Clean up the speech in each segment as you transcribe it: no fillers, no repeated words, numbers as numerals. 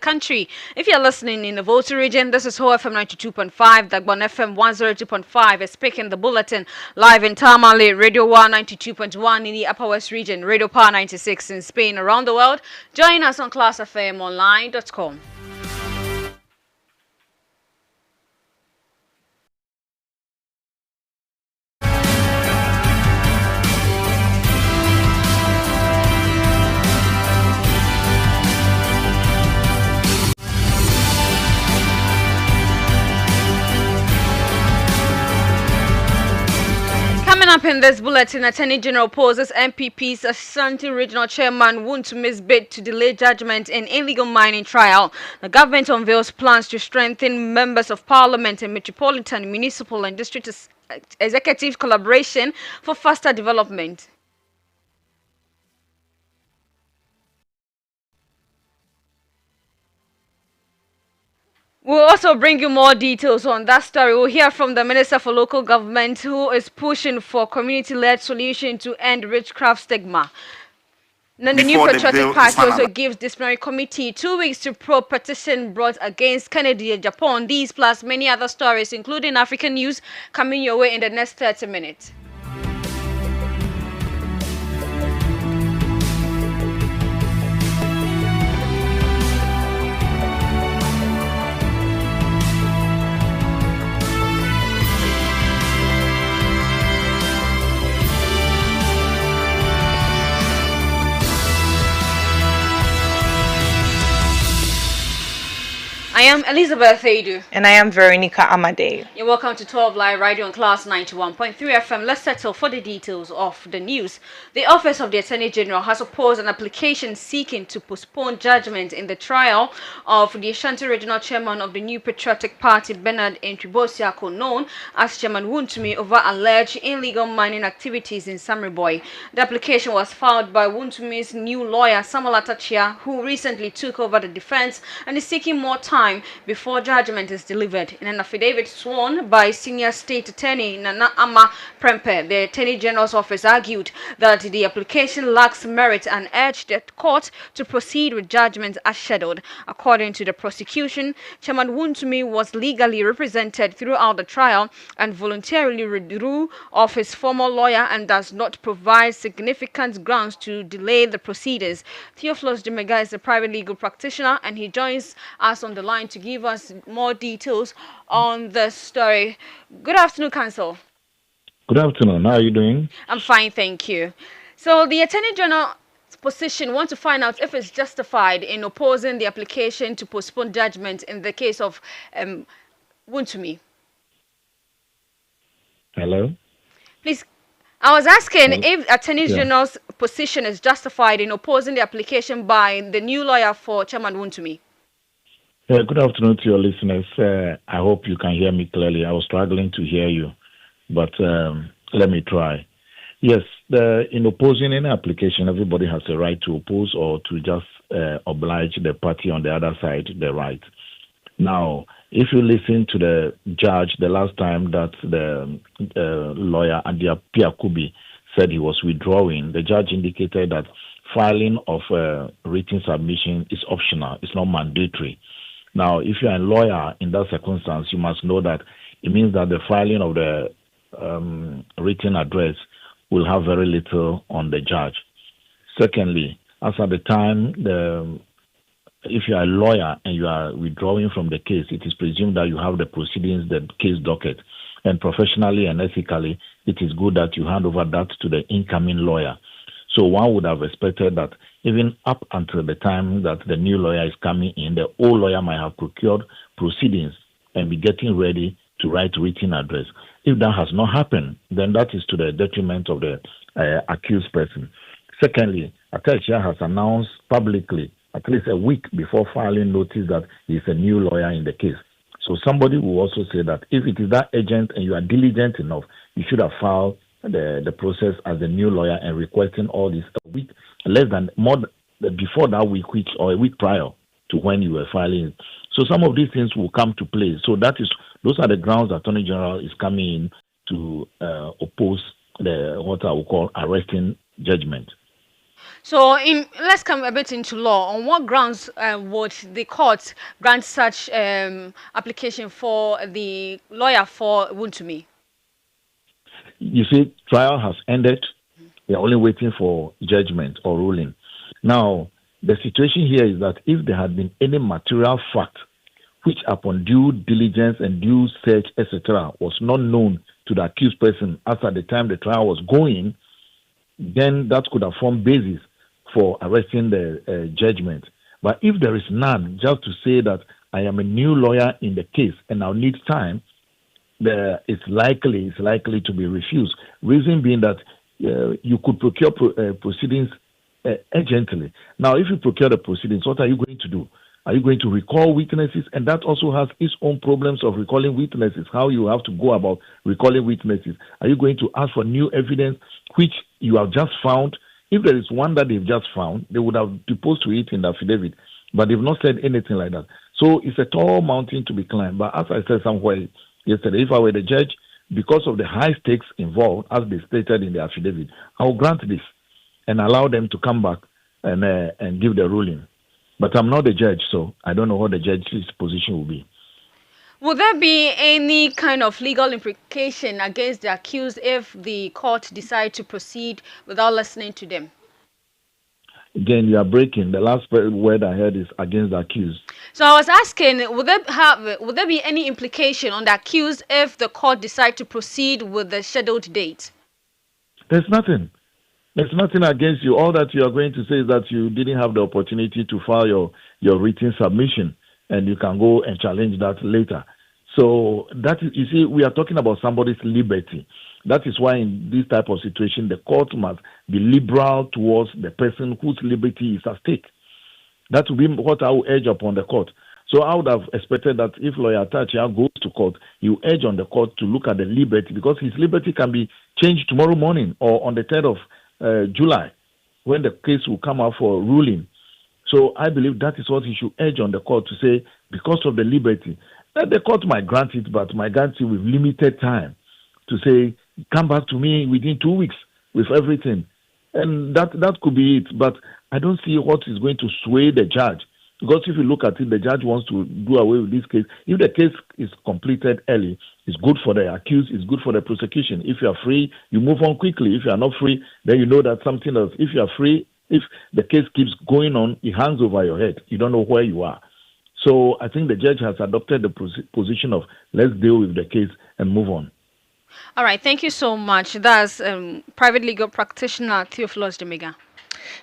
country. If you're listening in the Volta region, this is Ho FM 92.5, Dagbon FM 102.5, is speaking the bulletin live in Tamale, Radio 1 92.1 in the Upper West region, Radio Power 96 in Spain. Around the world, join us on classfmonline.com. Coming up in this bulletin, Attorney General opposes MPP's Ashanti Regional Chairman Wuntumi's bid to delay judgment in illegal mining trial. The government unveils plans to strengthen members of parliament and metropolitan, municipal and district executive collaboration for faster development. We'll also bring you more details on that story. We'll hear from the Minister for Local Government, who is pushing for community-led solution to end witchcraft stigma. Then the New Patriotic Party also gives disciplinary committee 2 weeks to probe petition brought against Kennedy and Japan. These plus many other stories, including African news, coming your way in the next 30 minutes. I am Elizabeth Aidoo. And I am Veronica Amadei. You're welcome to 12 Live Radio on Class 91.3 FM. Let's settle for the details of the news. The Office of the Attorney General has opposed an application seeking to postpone judgment in the trial of the Ashanti Regional Chairman of the New Patriotic Party, Bernard Ntwibosiako, known as Chairman Wuntumi, over alleged illegal mining activities in Samreboy. The application was filed by Wuntumi's new lawyer, Samuel Atachia, who recently took over the defense and is seeking more time before judgment is delivered. In an affidavit sworn by Senior State Attorney Nana Ama Prempe, the Attorney General's office argued that the application lacks merit and urged the court to proceed with judgment as scheduled. According to the prosecution, Chairman Wuntumi was legally represented throughout the trial and voluntarily withdrew of his former lawyer and does not provide significant grounds to delay the proceedings. Theophilus Jumega is a private legal practitioner and he joins us on the line to give us more details on the story. Good afternoon, Counsel. Good afternoon. How are you doing? I'm fine, thank you. So the Attorney General's position wants to find out if it's justified in opposing the application to postpone judgment in the case of Wuntumi. Hello? Please, I was asking if Attorney General's position is justified in opposing the application by the new lawyer for Chairman Wuntumi. Good afternoon to your listeners. I hope you can hear me clearly. I was struggling to hear you, but let me try. Yes, in opposing any application, everybody has a right to oppose or to just oblige the party on the other side the right. Now, if you listen to the judge the last time that the lawyer Adia Piakubi said he was withdrawing, the judge indicated that filing of written submission is optional. It's not mandatory. Now, if you're a lawyer in that circumstance, you must know that it means that the filing of the written address will have very little on the judge. Secondly, as at the time, if you are a lawyer and you are withdrawing from the case, it is presumed that you have the proceedings, the case docket. And professionally and ethically, it is good that you hand over that to the incoming lawyer. So one would have expected that even up until the time that the new lawyer is coming in, the old lawyer might have procured proceedings and be getting ready to write written address. If that has not happened, then that is to the detriment of the accused person. Secondly, Atachia has announced publicly, at least a week before filing notice, that he is a new lawyer in the case. So somebody will also say that if it is that urgent and you are diligent enough, you should have filed the process as a new lawyer and requesting all this a week, before that week, or a week prior to when you were filing it. So some of these things will come to play. So those are the grounds the Attorney General is coming in to oppose what I would call arresting judgment. So, let's come a bit into law. On what grounds would the court grant such application for the lawyer for Wuntumi? You see, trial has ended. We are only waiting for judgment or ruling. Now, the situation here is that if there had been any material fact which, upon due diligence and due search, etc., was not known to the accused person as at the time the trial was going, then that could have formed basis for arresting the judgment. But if there is none, just to say that I am a new lawyer in the case and I'll need time, it's likely to be refused. Reason being that you could procure proceedings urgently. Now, if you procure the proceedings, what are you going to do? Are you going to recall witnesses? And that also has its own problems of recalling witnesses, how you have to go about recalling witnesses. Are you going to ask for new evidence which you have just found? If there is one that they've just found, they would have deposed to it in the affidavit, but they've not said anything like that. So it's a tall mountain to be climbed. But as I said somewhere yesterday, if I were the judge, because of the high stakes involved, as they stated in the affidavit, I will grant this and allow them to come back and give the ruling. But I'm not the judge, so I don't know what the judge's position will be. Will there be any kind of legal implication against the accused if the court decide to proceed without listening to them? Again, you are breaking. The last word I heard is against the accused. So I was asking, would there be any implication on the accused if the court decide to proceed with the scheduled date? There's nothing. There's nothing against you. All that you are going to say is that you didn't have the opportunity to file your written submission, and you can go and challenge that later. So that is, you see, we are talking about somebody's liberty. That is why in this type of situation, the court must be liberal towards the person whose liberty is at stake. That will be what I will urge upon the court. So I would have expected that if lawyer Tachia goes to court, he will urge on the court to look at the liberty, because his liberty can be changed tomorrow morning or on the 3rd of July, when the case will come out for ruling. So I believe that is what he should urge on the court, to say, because of the liberty. The court might grant it, but might grant it with limited time, to say, come back to me within 2 weeks with everything. And that could be it. But I don't see what is going to sway the judge. Because if you look at it, the judge wants to do away with this case. If the case is completed early, it's good for the accused, it's good for the prosecution. If you are free, you move on quickly. If you are not free, then you know that something else. If you are free, if the case keeps going on, it hangs over your head. You don't know where you are. So I think the judge has adopted the position of let's deal with the case and move on. All right, thank you so much. That's private legal practitioner Theophilus Demega.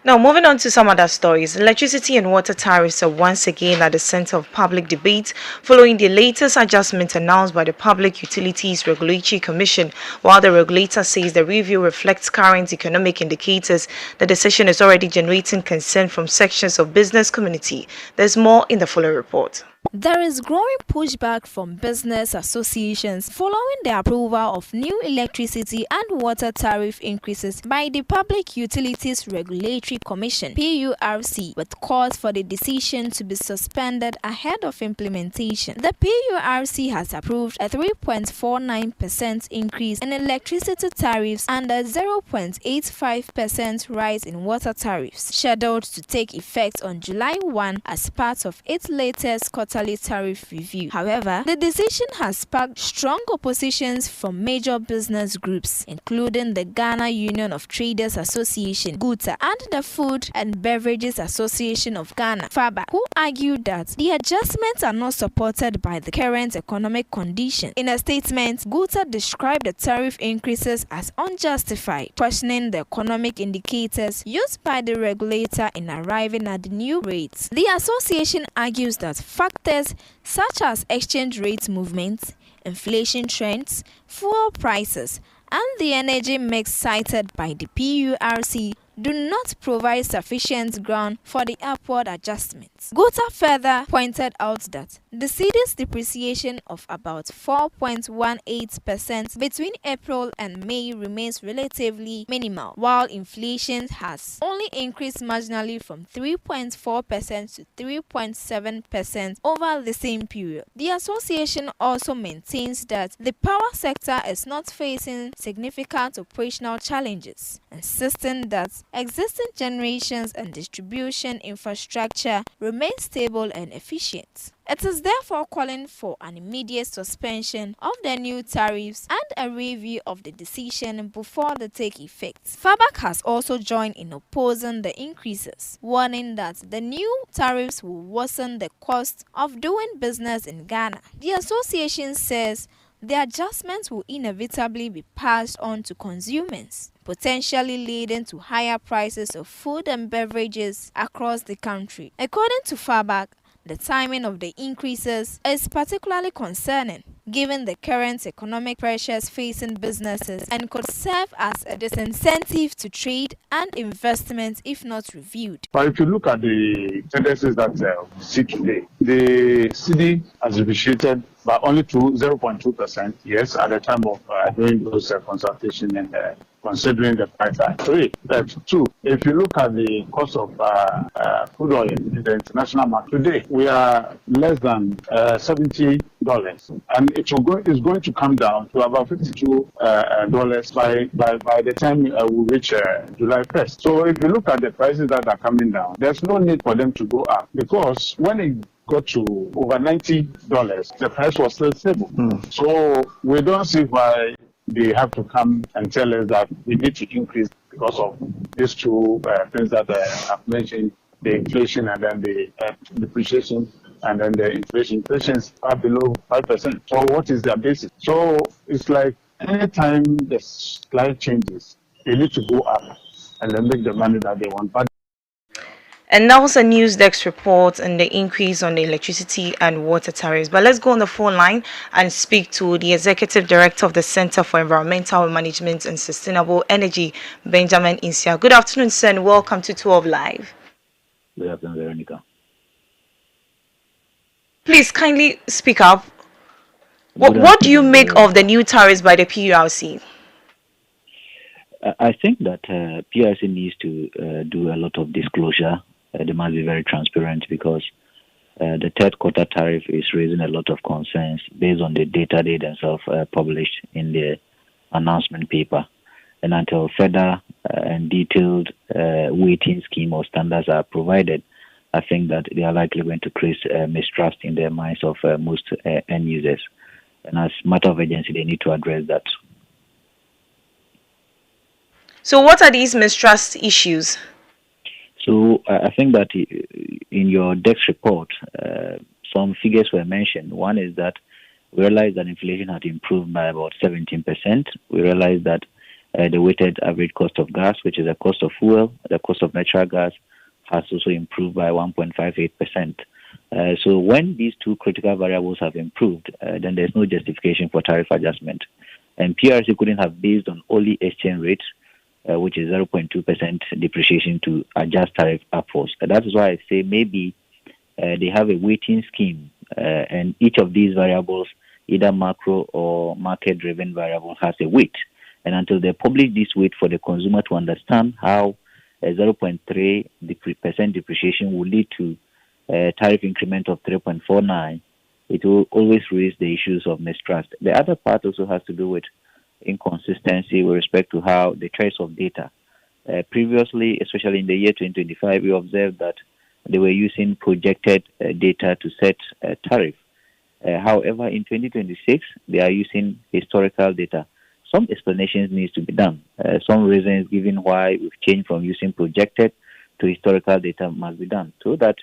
Now, moving on to some other stories. Electricity and water tariffs are once again at the center of public debate following the latest adjustment announced by the Public Utilities Regulatory Commission. While the regulator says the review reflects current economic indicators, the decision is already generating concern from sections of business community. There's more in the following report. There is growing pushback from business associations following the approval of new electricity and water tariff increases by the Public Utilities Regulatory Commission (PURC), with calls for the decision to be suspended ahead of implementation. The PURC has approved a 3.49% increase in electricity tariffs and a 0.85% rise in water tariffs, scheduled to take effect on July 1 as part of its latest quarterly tariff review. However, the decision has sparked strong oppositions from major business groups, including the Ghana Union of Traders Association (GUTA) and the Food and Beverages Association of Ghana (FABA), who argued that the adjustments are not supported by the current economic condition. In a statement, GUTA described the tariff increases as unjustified, questioning the economic indicators used by the regulator in arriving at the new rates. The association argues that factors such as exchange rate movements, inflation trends, fuel prices, and the energy mix cited by the PURC do not provide sufficient ground for the upward adjustments. GUTA further pointed out that the cedi's depreciation of about 4.18% between April and May remains relatively minimal, while inflation has only increased marginally from 3.4% to 3.7% over the same period. The association also maintains that the power sector is not facing significant operational challenges, insisting that existing generations and distribution infrastructure remain stable and efficient. It is therefore calling for an immediate suspension of the new tariffs and a review of the decision before they take effect. FABAC has also joined in opposing the increases, warning that the new tariffs will worsen the cost of doing business in Ghana. The association says the adjustments will inevitably be passed on to consumers, potentially leading to higher prices of food and beverages across the country. According to FABAC, the timing of the increases is particularly concerning, given the current economic pressures facing businesses, and could serve as a disincentive to trade and investment if not reviewed. But if you look at the tendencies that we see today, the cedi has depreciated by only 0.2%, yes, at the time of doing those consultations and considering the price tag. Two, if you look at the cost of crude oil in the international market today, we are less than $70, and it's going to come down to about $52 by the time we reach July 1st. So if you look at the prices that are coming down, there's no need for them to go up, because when it got to over $90, the price was still stable. So we don't see why they have to come and tell us that we need to increase because of these two things that I've mentioned, the inflation and then the depreciation and then the inflation. Inflation are below 5%. So what is their basis? So it's like anytime the slight changes, they need to go up and then make the money that they want. But And that was a news desk report on the increase on the electricity and water tariffs. But let's go on the phone line and speak to the Executive Director of the Center for Environmental Management and Sustainable Energy, Benjamin Insia. Good afternoon, sir, and welcome to 12 Live. Good afternoon, Veronica. Please kindly speak up. What do you make of the new tariffs by the PURC? I think that PRC needs to do a lot of disclosure. They must be very transparent, because the third quarter tariff is raising a lot of concerns based on the data they themselves published in the announcement paper. And until further and detailed weighting scheme or standards are provided, I think that they are likely going to create mistrust in the minds of most end users. And as a matter of urgency, they need to address that. So what are these mistrust issues? So I think that in your DEX report, some figures were mentioned. One is that we realized that inflation had improved by about 17%. We realized that the weighted average cost of gas, which is the cost of fuel, the cost of natural gas, has also improved by 1.58%. So when these two critical variables have improved, then there's no justification for tariff adjustment. And PRC couldn't have based on only exchange rates, which is 0.2% depreciation, to adjust tariff upwards. That is why I say maybe they have a weighting scheme, and each of these variables, either macro or market-driven variable, has a weight. And until they publish this weight for the consumer to understand how a 0.3% depreciation will lead to a tariff increment of 3.49, it will always raise the issues of mistrust. The other part also has to do with inconsistency with respect to how the choice of data. Previously, especially in the year 2025, we observed that they were using projected data to set a tariff. However, in 2026, they are using historical data. Some explanations needs to be done. Some reasons given why we've changed from using projected to historical data must be done, so that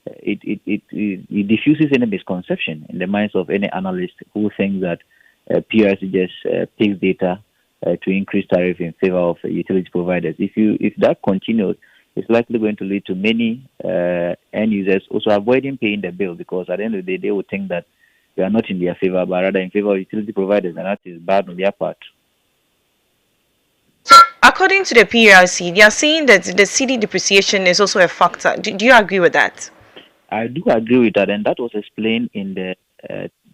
it diffuses any misconception in the minds of any analyst who thinks that PRC just picks data to increase tariff in favor of utility providers. If that continues, it's likely going to lead to many end users also avoiding paying the bill, because at the end of the day, they will think that we are not in their favor, but rather in favor of utility providers, and that is bad on their part. According to the PRC, they are saying that the cedi depreciation is also a factor. Do you agree with that? I do agree with that, and that was explained in the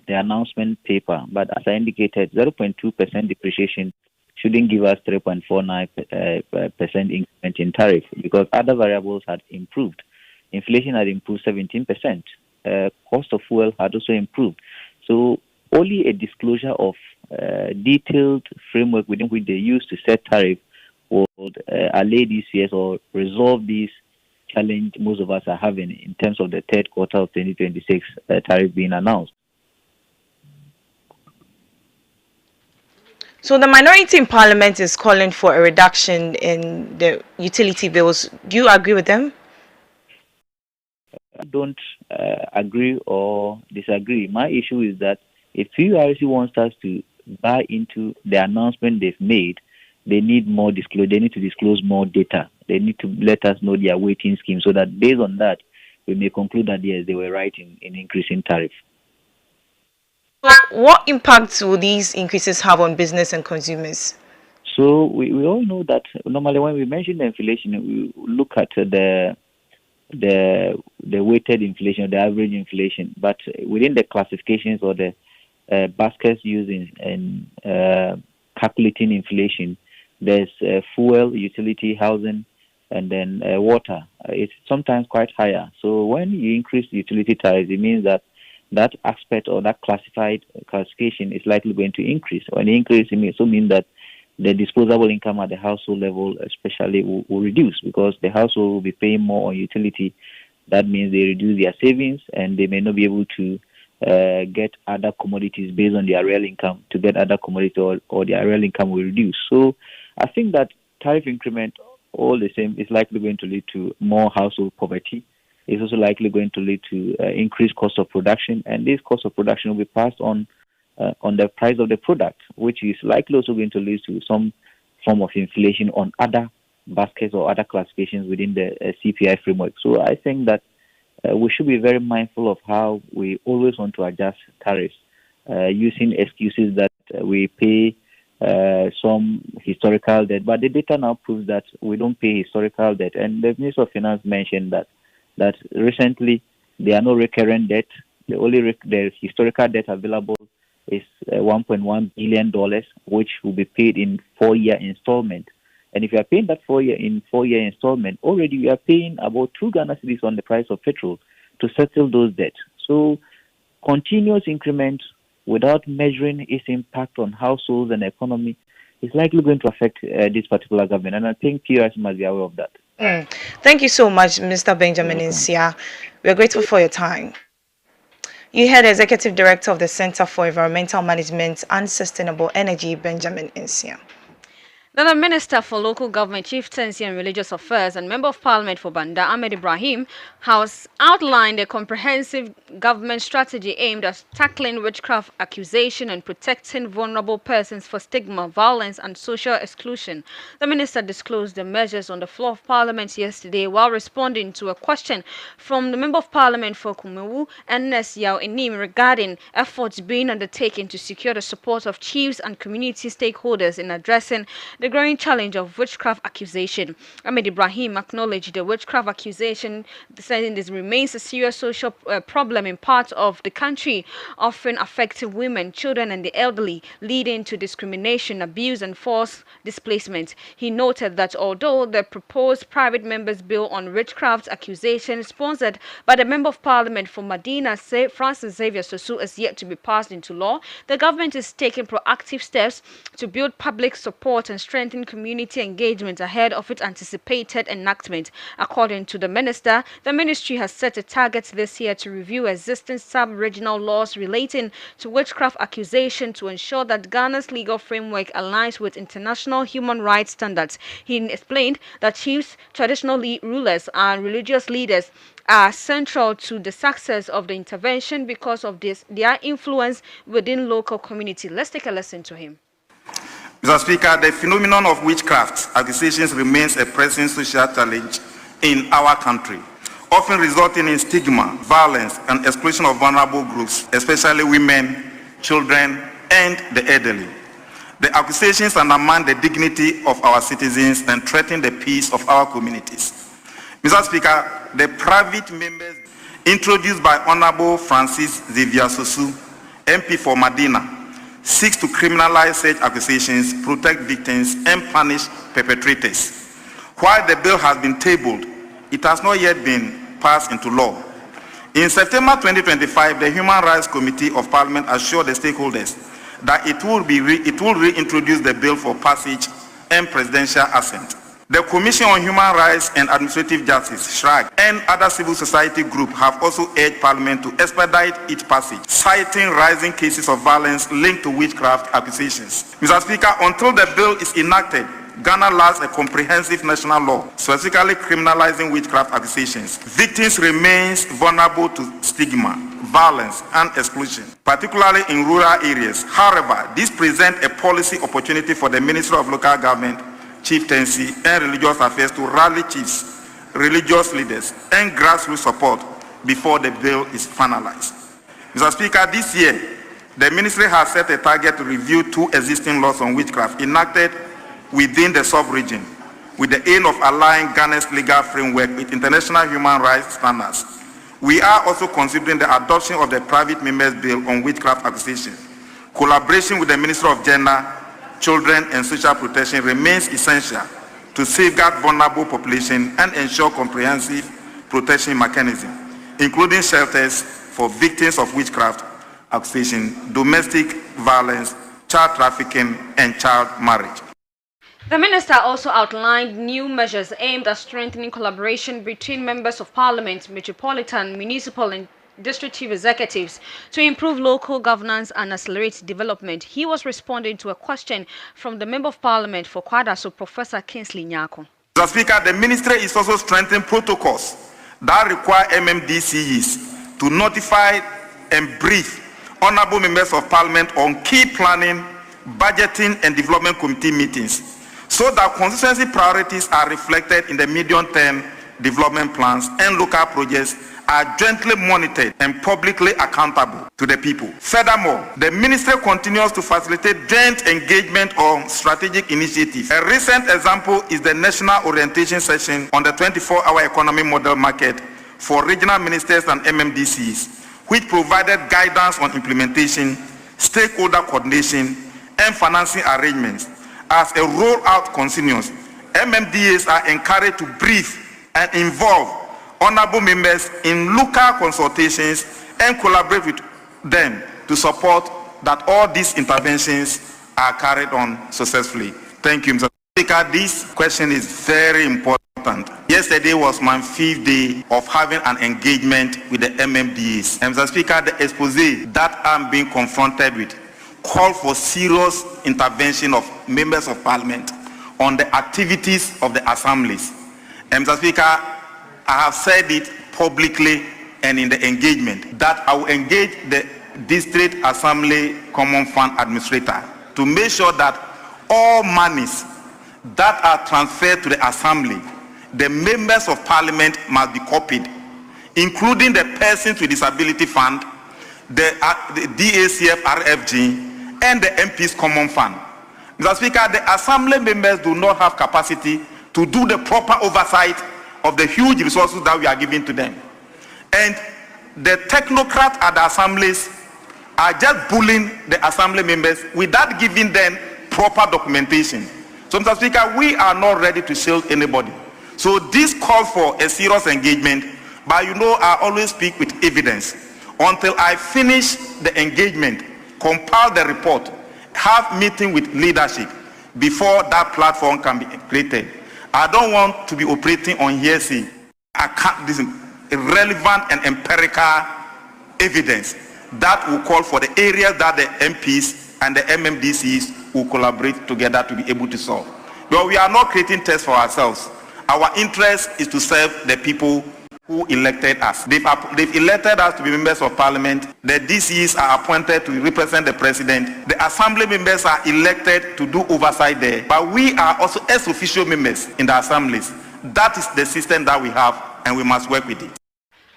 announcement paper. But as I indicated, 0.2% depreciation shouldn't give us 3.49% increment in tariff, because other variables had improved. Inflation had improved 17%. Cost of fuel had also improved. So only a disclosure of detailed framework within which they use to set tariff would allay these fears or resolve these challenge most of us are having in terms of the third quarter of 2026 tariff being announced. So the minority in parliament is calling for a reduction in the utility bills. Do you agree with them? I don't agree or disagree. My issue is that if PURC wants us to buy into the announcement they've made, they need more disclosure. They need to disclose more data. They need to let us know their weighting scheme so that based on that, we may conclude that yes, they were right in increasing tariff. What impact will these increases have on business and consumers? So we all know that normally when we mention the inflation, we look at the weighted inflation, the average inflation. But within the classifications or the baskets used in calculating inflation, there's fuel, utility, housing, and then water. It's sometimes quite higher. So when you increase utility tariffs, it means that that aspect or that classification is likely going to increase. When it increases, it also means that the disposable income at the household level especially will reduce because the household will be paying more on utility. That means they reduce their savings and they may not be able to get other commodities based on their real income. To get other commodities or their real income will reduce. So I think that tariff increment, all the same, is likely going to lead to more household poverty. It's also likely going to lead to increased cost of production, and this cost of production will be passed on the price of the product, which is likely also going to lead to some form of inflation on other baskets or other classifications within the CPI framework. So I think that we should be very mindful of how we always want to adjust tariffs, using excuses that we pay some historical debt, but the data now proves that we don't pay historical debt. And the Minister of Finance mentioned that recently there are no recurrent debt. The only the historical debt available is $1.1 billion, which will be paid in 4-year installment. And if you are paying that 4-year installment, already we are paying about 2 Ghana cedis on the price of petrol to settle those debts. So continuous increment without measuring its impact on households and economy is likely going to affect this particular government. And I think PURC must be aware of that. Thank you so much, Mr. Benjamin Insia. We are grateful for your time. You heard Executive Director of the Center for Environmental Management and Sustainable Energy, Benjamin Insia. Then the Minister for Local Government, Chieftaincy and Religious Affairs and Member of Parliament for Banda, Ahmed Ibrahim, has outlined a comprehensive government strategy aimed at tackling witchcraft accusation and protecting vulnerable persons for stigma, violence and social exclusion. The Minister disclosed the measures on the floor of Parliament yesterday while responding to a question from the Member of Parliament for Kumewu, Ernest Yao Enim, regarding efforts being undertaken to secure the support of chiefs and community stakeholders in addressing the growing challenge of witchcraft accusation. Ahmed Ibrahim acknowledged the witchcraft accusation, saying this remains a serious social problem in parts of the country, often affecting women, children and the elderly, leading to discrimination, abuse and forced displacement. He noted that although the proposed private members' bill on witchcraft accusation sponsored by the Member of Parliament for Medina, Francis Xavier Sosu, is yet to be passed into law, the government is taking proactive steps to build public support and strengthen community engagement ahead of its anticipated enactment. According to the minister, the ministry has set a target this year to review existing sub-regional laws relating to witchcraft accusation to ensure that Ghana's legal framework aligns with international human rights standards. He explained that chiefs, traditional rulers and religious leaders are central to the success of the intervention because of their influence within local community. Let's take a listen to him. Mr. Speaker, the phenomenon of witchcraft accusations remains a pressing social challenge in our country, often resulting in stigma, violence, and exclusion of vulnerable groups, especially women, children, and the elderly. The accusations undermine the dignity of our citizens and threaten the peace of our communities. Mr. Speaker, the private members introduced by Honorable Francis Xavier Sosu, MP for Medina, seeks to criminalize such accusations, protect victims, and punish perpetrators. While the bill has been tabled, it has not yet been passed into law. In September 2025, the Human Rights Committee of Parliament assured the stakeholders that it will reintroduce the bill for passage and presidential assent. The Commission on Human Rights and Administrative Justice, SHRAG, and other civil society groups have also urged Parliament to expedite its passage, citing rising cases of violence linked to witchcraft accusations. Mr. Speaker, until the bill is enacted, Ghana lacks a comprehensive national law specifically criminalizing witchcraft accusations. Victims remain vulnerable to stigma, violence, and exclusion, particularly in rural areas. However, this presents a policy opportunity for the Ministry of Local Government, Chieftaincy, and Religious Affairs to rally chiefs, religious leaders, and grassroots support before the bill is finalized. Mr. Speaker, this year, the Ministry has set a target to review 2 existing laws on witchcraft enacted within the sub-region with the aim of aligning Ghana's legal framework with international human rights standards. We are also considering the adoption of the private members' bill on witchcraft accusations. Collaboration with the Ministry of Gender, Children and Social Protection remains essential to safeguard vulnerable population and ensure comprehensive protection mechanisms, including shelters for victims of witchcraft accusation, domestic violence, child trafficking, and child marriage. The minister also outlined new measures aimed at strengthening collaboration between members of parliament, metropolitan, municipal, and district chief executives to improve local governance and accelerate development. He was responding to a question from the Member of Parliament for Kwadaso, Professor Kingsley Nyako. Mr. Speaker, the ministry is also strengthening protocols that require MMDCEs to notify and brief honorable members of parliament on key planning, budgeting, and development committee meetings, so that constituency priorities are reflected in the medium-term development plans and local projects are jointly monitored and publicly accountable to the people. Furthermore, the ministry continues to facilitate joint engagement on strategic initiatives. A recent example is the National Orientation Session on the 24-hour economy model market for regional ministers and MMDCs, which provided guidance on implementation, stakeholder coordination, and financing arrangements. As a rollout continues, MMDAs are encouraged to brief and involve honorable members in local consultations and collaborate with them to support that all these interventions are carried on successfully. Thank you, Mr. Speaker. This question is very important. Yesterday was my 5th day of having an engagement with the MMDAs. And Mr. Speaker, the expose that I'm being confronted with call for serious intervention of members of parliament on the activities of the assemblies. And Mr. Speaker, I have said it publicly and in the engagement that I will engage the District Assembly Common Fund Administrator to make sure that all monies that are transferred to the Assembly, the members of Parliament must be copied, including the Persons with Disability Fund, the DACF RFG, and the MP's Common Fund. Mr. Speaker, the Assembly members do not have capacity to do the proper oversight of the huge resources that we are giving to them. And the technocrats at the assemblies are just bullying the assembly members without giving them proper documentation. So, Mr. Speaker, we are not ready to shield anybody. So this calls for a serious engagement, but you know I always speak with evidence. Until I finish the engagement, compile the report, have meeting with leadership before that platform can be created. I don't want to be operating on hearsay. This is irrelevant and empirical evidence that will call for the areas that the MPs and the MMDCs will collaborate together to be able to solve. But we are not creating tests for ourselves. Our interest is to serve the people who elected us. They've elected us to be members of parliament. The DCs are appointed to represent the president. The assembly members are elected to do oversight there. But we are also ex-officio members in the assemblies. That is the system that we have, and we must work with it.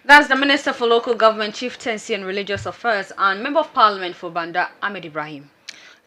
That's the Minister for Local Government, Chieftaincy and Religious Affairs and Member of Parliament for Banda, Ahmed Ibrahim.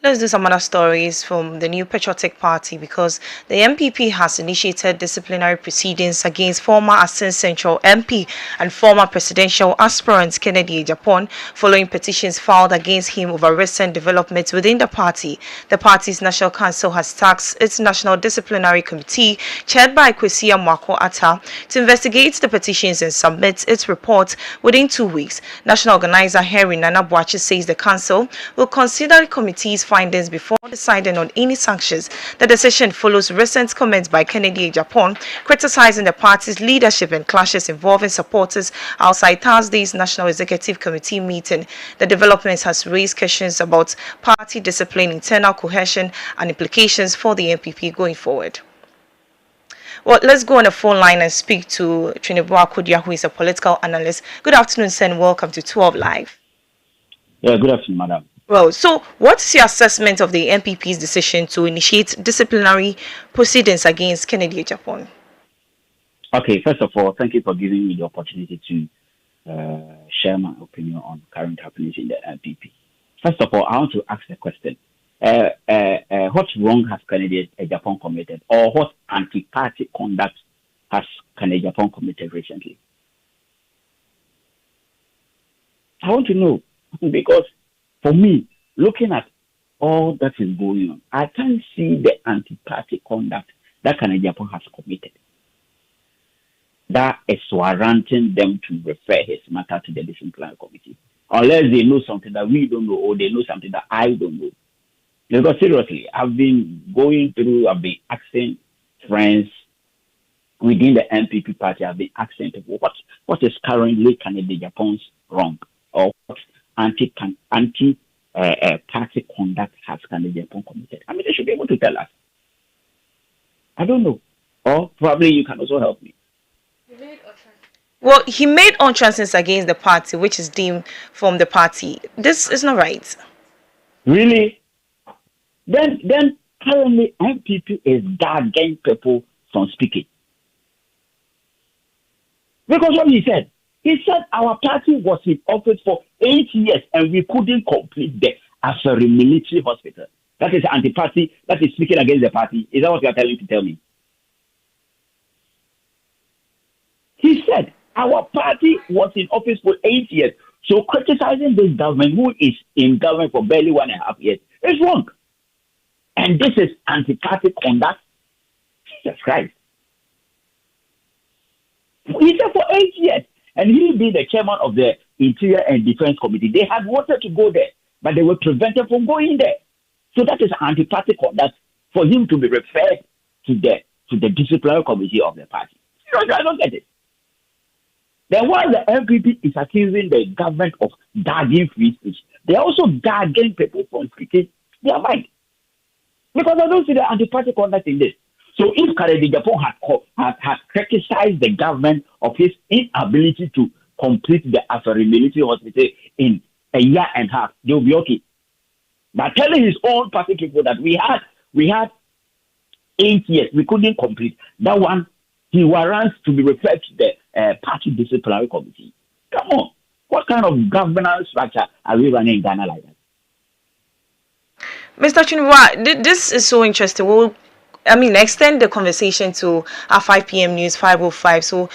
Let's do some other stories from the New Patriotic Party, because the MPP has initiated disciplinary proceedings against former Assistant Central MP and former presidential aspirant Kennedy Ejapon following petitions filed against him over recent developments within the party. The party's National Council has tasked its National Disciplinary Committee, chaired by Kwesi Mwako Atta, to investigate the petitions and submit its report within 2 weeks. National Organizer Henry Nana Boachi says the council will consider the committee's findings before deciding on any sanctions. The decision follows recent comments by Kennedy Japan criticizing the party's leadership and clashes involving supporters outside Thursday's National Executive Committee meeting. The development has raised questions about party discipline, internal cohesion, and implications for the NPP going forward. Well, let's go on the phone line and speak to Trinibua Kudia, who is a political analyst. Good afternoon, sir, and welcome to 12 Live. Yeah, good afternoon, madam. Well, so what's your assessment of the NPP's decision to initiate disciplinary proceedings against Kennedy Japan? Okay, first of all, thank you for giving me the opportunity to share my opinion on current happenings in the NPP. First of all, I want to ask a question. What wrong has Kennedy Japan committed, or what anti-party conduct has Kennedy Japan committed recently? I want to know, because for me, looking at all that is going on, I can't see the anti-party conduct that Kennedy Japan has committed that is warranting them to refer his matter to the disciplinary committee, unless they know something that we don't know, or they know something that I don't know. Because seriously, I've been asking friends within the NPP party, I've been asking people what is currently Kennedy Japan's wrong, or what anti-party conduct has Kennedy Japan committed. I mean, they should be able to tell us. I don't know. Or probably you can also help me. Well, he made utterances against the party, which is deemed from the party. This is not right. Really? Then currently NPP is gagging people from speaking. Because what he said our party was in office for 8 years and we couldn't complete the Aferi military hospital. That is anti-party, that is speaking against the party. Is that what you are telling to tell me? He said our party was in office for 8 years. So criticizing this government, who is in government for barely 1.5 years, is wrong. And this is anti-party conduct. Jesus Christ. He said for 8 years. And he being the chairman of the Interior and Defense Committee, they had wanted to go there, but they were prevented from going there. So that is anti-party conduct for him to be referred to the disciplinary committee of the party. I don't get it. Then while the NPP is accusing the government of gagging free speech, they are also gagging people from speaking their mind. Because I don't see the anti-party conduct in this. So if Kennedy Japan had criticized the government of his inability to complete the Aferi military hospital in a year and a half, they'll be okay. But telling his own party people that we had 8 years, we couldn't complete that one, he warrants to be referred to the party disciplinary committee. Come on, what kind of governance structure are we running in Ghana like that? Mr. Chinua, this is so interesting. Extend the conversation to our 5 p.m. news 5:05. So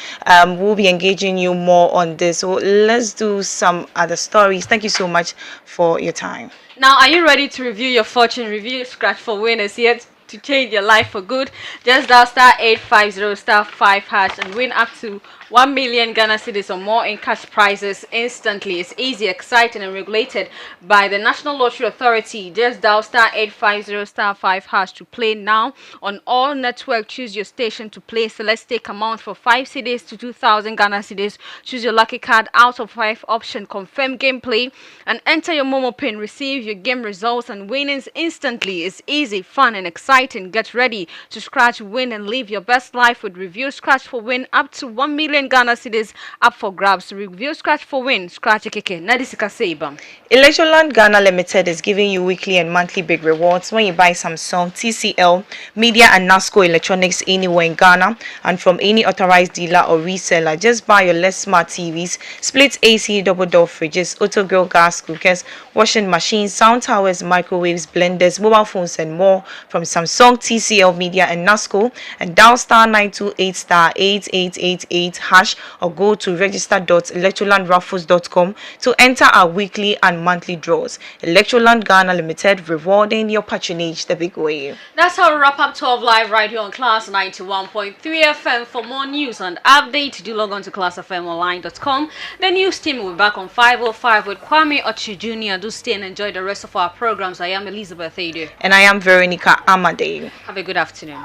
we'll be engaging you more on this. So let's do some other stories. Thank you so much for your time. Now, are you ready to review your fortune? Review scratch for winners yet? To change your life for good, just dial *850*5# and win up to 1 million Ghana cedis or more in cash prizes instantly. It's easy, exciting, and regulated by the National Lottery Authority. Just dial *850*5# to play now on all network. Choose your station to play. Select stake amount for 5 cedis to 2,000 Ghana cedis. Choose your lucky card out of 5 option. Confirm gameplay and enter your Momo pin. Receive your game results and winnings instantly. It's easy, fun, and exciting. Get ready to scratch, win, and live your best life with Review Scratch for Win up to 1 million Ghana cedis up for grabs. Review Scratch for Win. Scratch keke. Nadisika Seiba. Electroland Ghana Limited is giving you weekly and monthly big rewards when you buy Samsung, TCL, Media, and NASCO electronics anywhere in Ghana and from any authorized dealer or reseller. Just buy your less smart TVs, split AC double door fridges, auto grill gas cookers, washing machines, sound towers, microwaves, blenders, mobile phones, and more from Samsung, TCL, Media, and NASCO, and dial *928*8888# # or go to register.electrolandraffles.com to enter our weekly and monthly draws. Electroland Ghana Limited, rewarding your patronage the big way. That's how we wrap up 12 Live right here on Class 91.3 FM. For more news and updates, do log on to classfmonline.com. The news team will be back on 5:05 with Kwame Ochi Jr. Do stay and enjoy the rest of our programs. I am Elizabeth Aidoo. And I am Veronica Amade. Have a good afternoon.